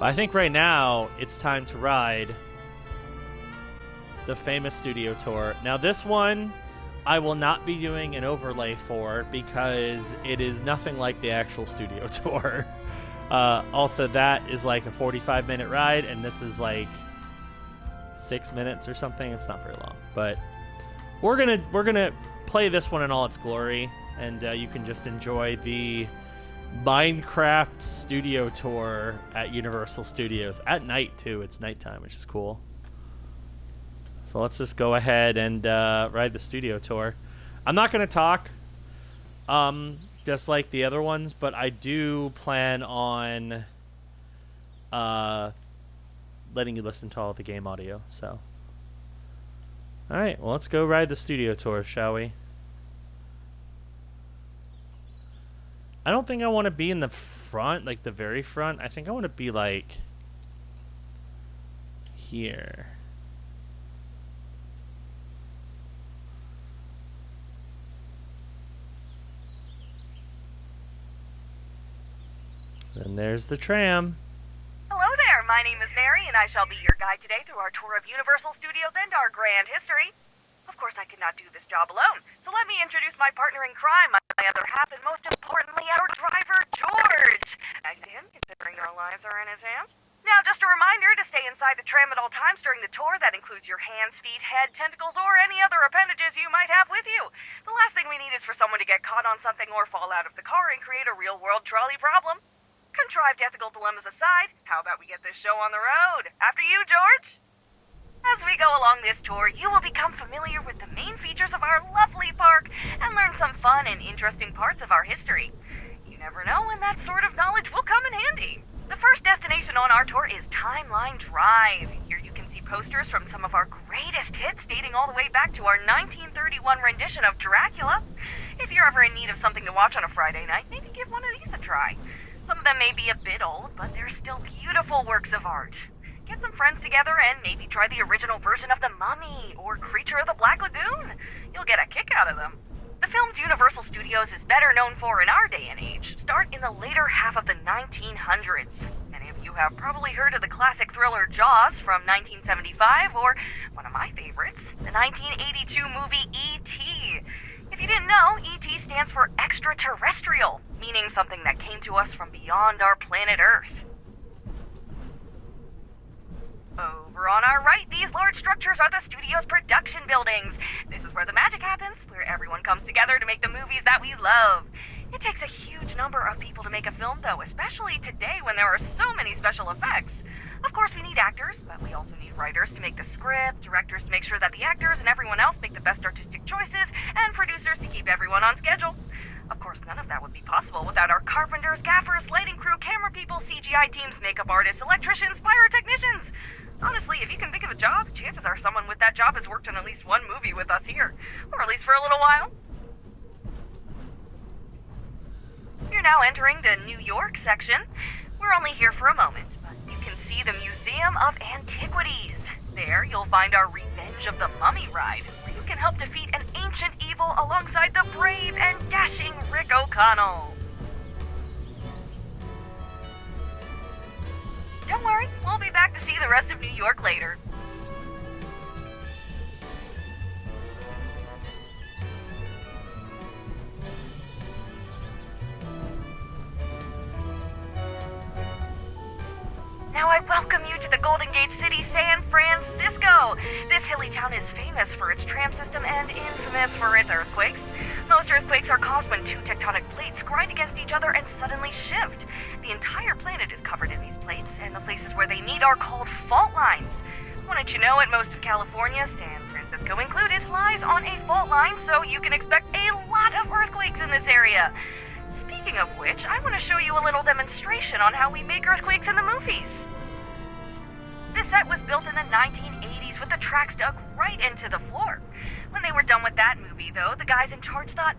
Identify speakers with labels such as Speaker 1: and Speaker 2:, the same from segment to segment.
Speaker 1: I think right now it's time to ride the famous studio tour. Now this one I will not be doing an overlay for because it is nothing like the actual studio tour. Also, that is like a 45-minute ride, and this is like 6 minutes or something. It's not very long, but we're gonna play this one in all its glory, and you can just enjoy the Minecraft studio tour at Universal Studios at night too. It's nighttime, which is cool. So let's just go ahead and ride the studio tour. I'm not gonna talk, just like the other ones, but I do plan on letting you listen to all the game audio. So, all right, well, let's go ride the studio tour, shall we? I don't think I want to be in the front, like the very front. I think I want to be like here. And there's the tram.
Speaker 2: Hello there, my name is Mary, and I shall be your guide today through our tour of Universal Studios and our grand history. Of course, I could not do this job alone, so let me introduce my partner in crime, my other half, and most importantly, our driver, George. Nice to him, considering our lives are in his hands. Now, just a reminder to stay inside the tram at all times during the tour. That includes your hands, feet, head, tentacles, or any other appendages you might have with you. The last thing we need is for someone to get caught on something or fall out of the car and create a real-world trolley problem. Contrived ethical dilemmas aside, how about we get this show on the road? After you, George! As we go along this tour, you will become familiar with the main features of our lovely park and learn some fun and interesting parts of our history. You never know when that sort of knowledge will come in handy. The first destination on our tour is Timeline Drive. Here you can see posters from some of our greatest hits dating all the way back to our 1931 rendition of Dracula. If you're ever in need of something to watch on a Friday night, maybe give one of these a try. Some of them may be a bit old, but they're still beautiful works of art. Get some friends together and maybe try the original version of The Mummy or Creature of the Black Lagoon. You'll get a kick out of them. The films Universal Studios is better known for in our day and age start in the later half of the 1900s. Many of you have probably heard of the classic thriller Jaws from 1975, or one of my favorites, the 1982 movie E.T. If you didn't know, E.T. stands for extraterrestrial, meaning something that came to us from beyond our planet Earth. Over on our right, these large structures are the studio's production buildings. This is where the magic happens, where everyone comes together to make the movies that we love. It takes a huge number of people to make a film, though, especially today when there are so many special effects. Of course, we need actors, but we also need writers to make the script, directors to make sure that the actors and everyone else make the best artistic choices, and producers to keep everyone on schedule. Of course, none of that would be possible without our carpenters, gaffers, lighting crew, camera people, CGI teams, makeup artists, electricians, pyrotechnicians. Honestly, if you can think of a job, chances are someone with that job has worked on at least one movie with us here, or at least for a little while. You're now entering the New York section. We're only here for a moment, but you can see the Museum of Antiquities. There, you'll find our Revenge of the Mummy ride, where you can help defeat an ancient evil alongside the brave and dashing Rick O'Connell. Don't worry, we'll be back to see the rest of New York later. Now I welcome you to the Golden Gate City, San Francisco. This hilly town is famous for its tram system and infamous for its earthquakes. Most earthquakes are caused when two tectonic plates grind against each other and suddenly shift. The entire planet is covered in these plates, and the places where they meet are called fault lines. Wouldn't you know it, most of California, San Francisco included, lies on a fault line, so you can expect a lot of earthquakes in this area. Speaking of which, I want to show you a little demonstration on how we make earthquakes in the movies. This set was built in the 1980s with the tracks dug right into the floor. When they were done with that movie, though, the guys in charge thought,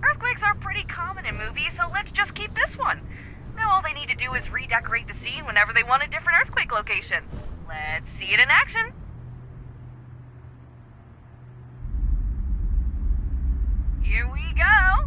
Speaker 2: earthquakes are pretty common in movies, so let's just keep this one. Now all they need to do is redecorate the scene whenever they want a different earthquake location. Let's see it in action. Here we go.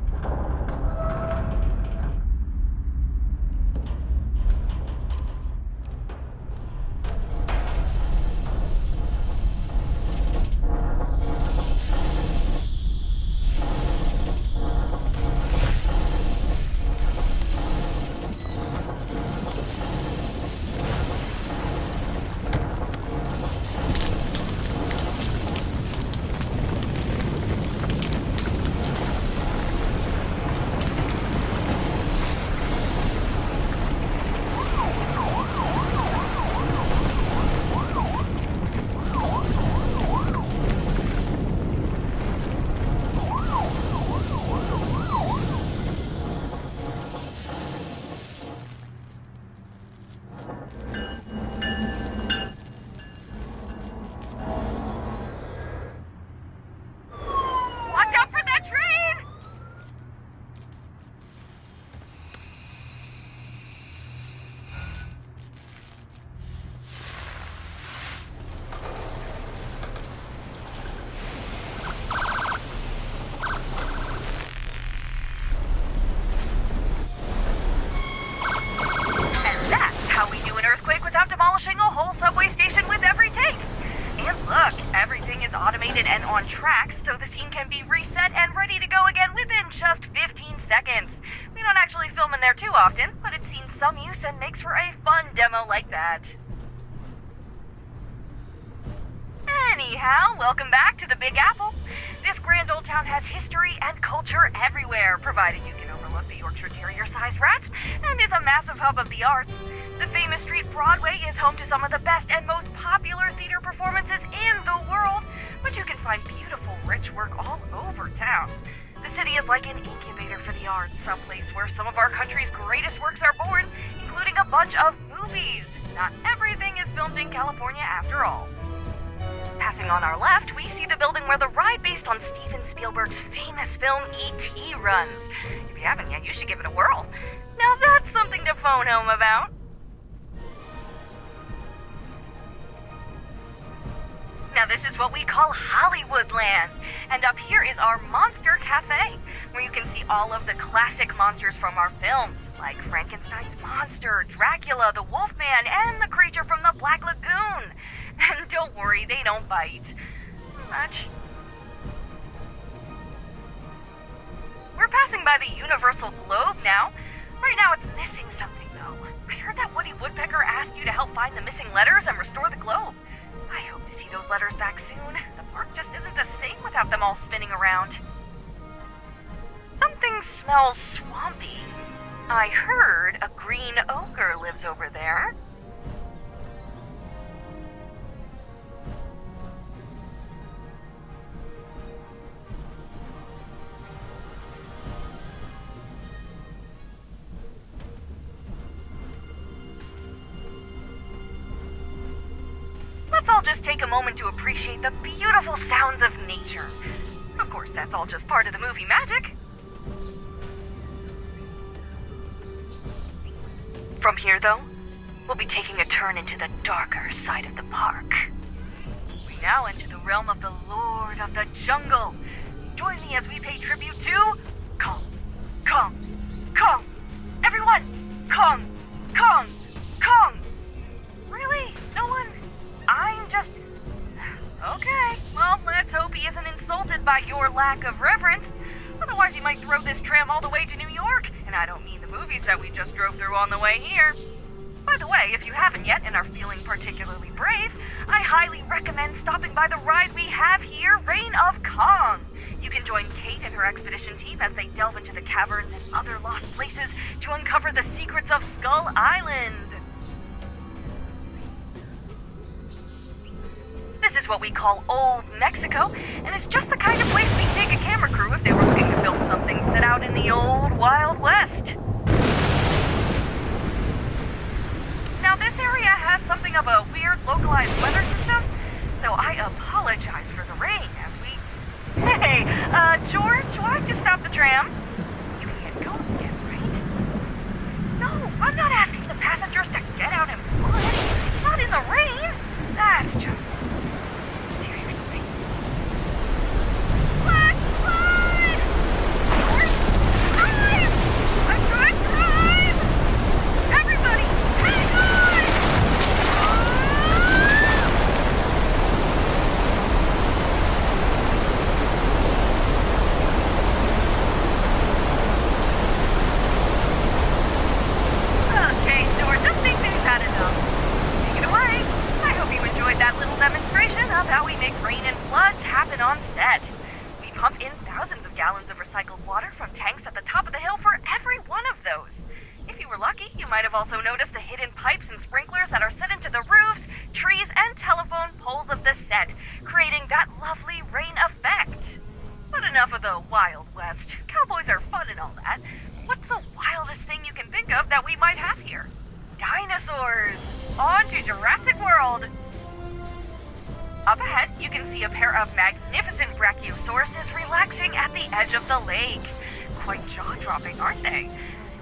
Speaker 2: everything is automated and on tracks, so the scene can be reset and ready to go again within just 15 seconds. We don't actually film in there too often, but it's seen some use and makes for a fun demo like that. Anyhow, welcome back to the Big Apple. This grand old town has history and culture everywhere, provided you can overlook the Yorkshire Terrier-sized rats, and is a massive hub of the arts. The famous street Broadway is home to some of the best and most popular theater performances in the world, but you can find beautiful, rich work all over town. The city is like an incubator for the arts, a place where some of our country's greatest works are born, including a bunch of movies. Not everything is filmed in California after all. Passing on our left, we see the building where the ride based on Steven Spielberg's famous film E.T. runs. If you haven't yet, you should give it a whirl. Now that's something to phone home about. Now this is what we call Hollywoodland, and up here is our Monster Cafe, where you can see all of the classic monsters from our films, like Frankenstein's monster, Dracula, the Wolfman, and the creature from the Black Lagoon. And don't worry, they don't bite much. We're passing by the Universal Globe now. Right now it's missing something though. I heard that Woody Woodpecker asked you to help find the missing letters and restore the globe. I hope to see those letters back soon. The park just isn't the same without them all spinning around. Something smells swampy. I heard a green ogre lives over there. Let's all just take a moment to appreciate the beautiful sounds of nature. Of course, that's all just part of the movie magic. From here, though, we'll be taking a turn into the darker side of the park. We now enter the realm of the Lord of the Jungle. Join me as we pay tribute to Kong, Kong, Kong. Everyone, Kong, Kong, Kong. Really? No one? I'm just... Okay, well, let's hope he isn't insulted by your lack of reverence. Otherwise, he might throw this tram all the way to New York. And I don't mean the movies that we just drove through on the way here. By the way, if you haven't yet and are feeling particularly brave, I highly recommend stopping by the ride we have here, Reign of Kong. You can join Kate and her expedition team as they delve into the caverns and other lost places to uncover the secrets of Skull Island. This is what we call Old Mexico, and it's just the kind of place we'd take a camera crew if they were looking to film something set out in the old Wild West. Now this area has something of a weird localized weather system, so I apologize for the rain as we... Hey, George, why don't you stop the tram? You can't go yet, right? No, I'm not asking the passengers to get out and push. Not in the rain. That's just... also notice the hidden pipes and sprinklers that are set into the roofs, trees, and telephone poles of the set, creating that lovely rain effect. But enough of the Wild West. Cowboys are fun and all that. What's the wildest thing you can think of that we might have here? Dinosaurs! On to Jurassic World! Up ahead, you can see a pair of magnificent brachiosauruses relaxing at the edge of the lake. Quite jaw-dropping, aren't they?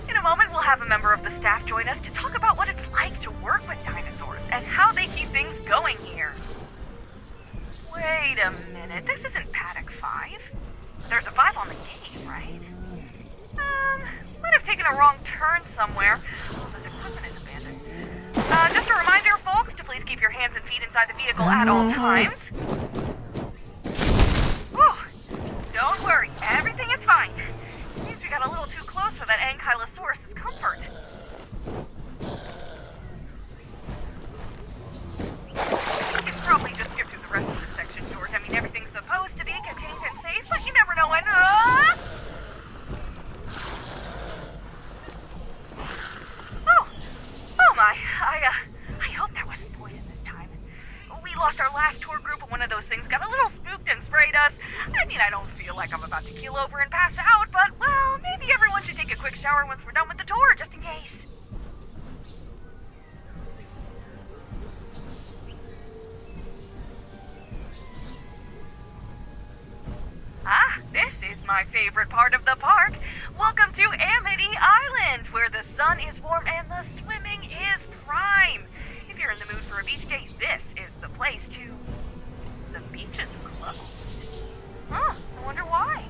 Speaker 2: In a moment, we'll have a member of the staff join us to talk about what it's like to work with dinosaurs and how they keep things going here. Wait a minute, this isn't Paddock 5. There's a 5 on the gate, right? Might have taken a wrong turn somewhere. Well, this equipment is abandoned. Just a reminder, folks, to please keep your hands and feet inside the vehicle at all times. I don't feel like I'm about to keel over and pass out, but, well, maybe everyone should take a quick shower once we're done with the tour, just in case. Ah, this is my favorite part of the park. Welcome to Amity Island, where the sun is warm and the swimming is prime. If you're in the mood for a beach day, this is the place to... The beach is closed. Huh, I wonder why.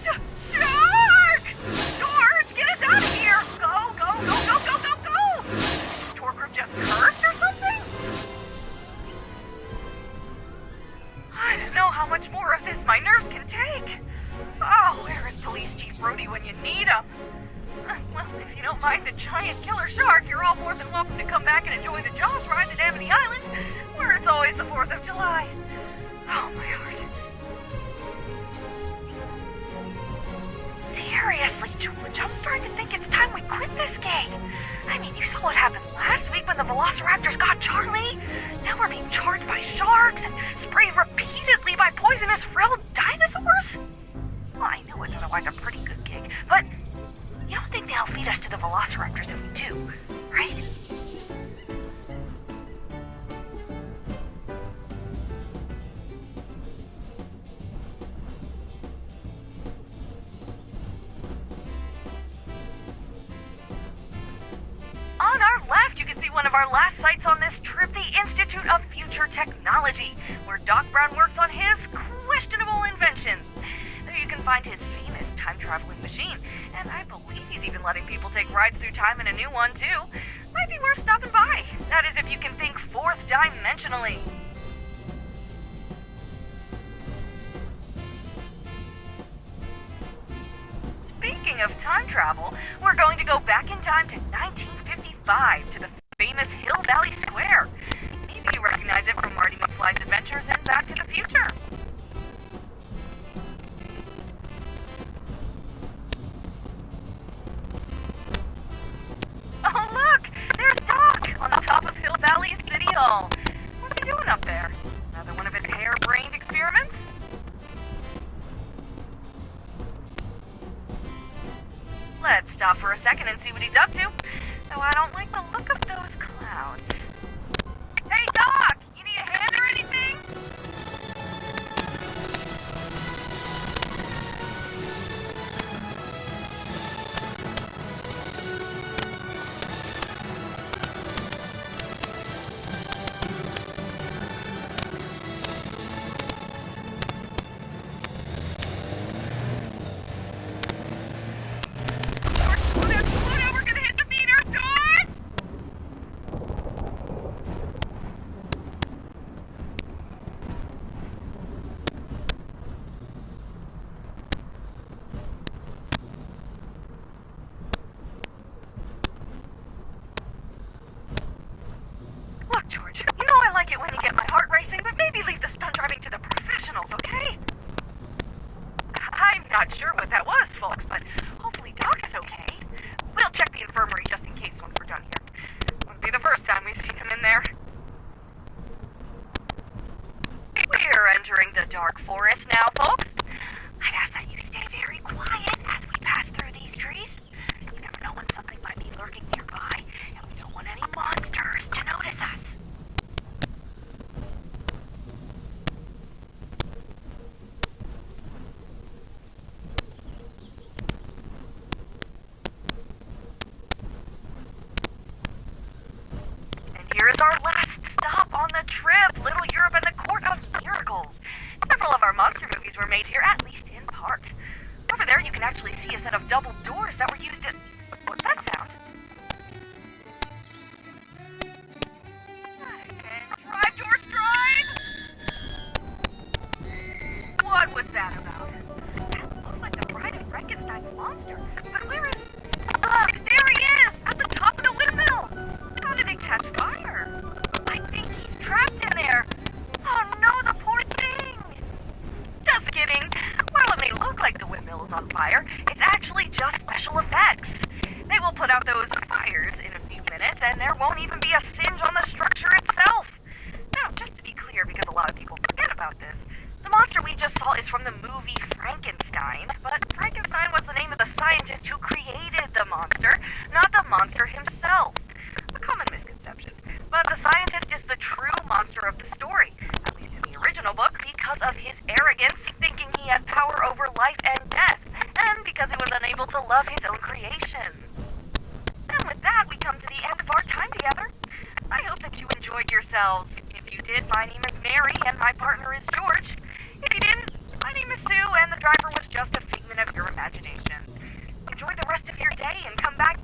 Speaker 2: Shark! George, get us out of here! Go, go, go, go, go, go, go! Tour group just cursed or something? I don't know how much more of this my nerves can take. Oh, where is Police Chief Brody when you need him? Well, if you don't mind the giant killer shark, you're all more than welcome to come back and enjoy the Jaws ride at Amity Island, where it's always the 4th of July. Oh, my heart. Seriously, George, I'm starting to think it's time we quit this game. I mean, you saw what happened last week when the Velociraptors got Charlie. Now we're being charged by sharks and sprayed repeatedly by poisonous frilled dinosaurs. Well, I know it's otherwise a pretty good gig, but you don't think they'll feed us to the Velociraptors if we do, right? On our left, you can see one of our last sites on this trip, the Institute of Future Technology, where Doc Brown works on his questionable inventions. There you can find his famous time-traveling machine, and I believe he's even letting people take rides through time in a new one, too. Might be worth stopping by. That is if you can think fourth dimensionally. Speaking of time travel, we're going to go back in time to 1955 to the famous Hill Valley Square. Maybe you recognize it from Marty McFly's adventures in Back to the Future. Oh, look! There's Doc on the top of Hill Valley City Hall. What's he doing up there? Another one of his harebrained experiments? Let's stop for a second and see what he's up to. Though I don't like the look of those clouds. Hey, Doc! You need a hand or anything? Not sure what that was, folks, but hopefully Doc is okay. We'll check the infirmary just in case once we're done here. Wouldn't be the first time we've seen him in there. We're entering the dark forest now, folks. I'd ask that you stay very quiet as we pass through these trees. You never know when something might be lurking nearby, and we don't want any monsters to notice us. Here is our last stop on the trip, Little Europe and the Court of Miracles. Several of our monster movies were made here, at least in part. Over there you can actually see a set of double doors that were used in... What's that sound? Drive, George, drive! What was that about? That looked like the bride of Frankenstein's monster. But where is... Look, there he is! At the top of the windmill! How did it catch fire? I think he's trapped in there. Oh no, the poor thing! Just kidding. While it may look like the windmill is on fire, it's actually just special effects. and there won't even be a singe on the structure itself. Now, just to be clear, because a lot of people forget about this, the monster we just saw is from the movie Frankenstein, but Frankenstein was the name of the scientist who created the monster, not the monster himself. A common misconception. But the scientist is the true monster of the story, at least in the original book, because of his arrogance, thinking he had power over life and death, and because he was unable to love his own creation. And with that, we come to the end of our time together. I hope that you enjoyed yourselves. If you did, my name is Mary, and my partner is George. If you didn't, my name is Sue, and the driver was just a figment of your imagination. Enjoy the rest of your day, and come back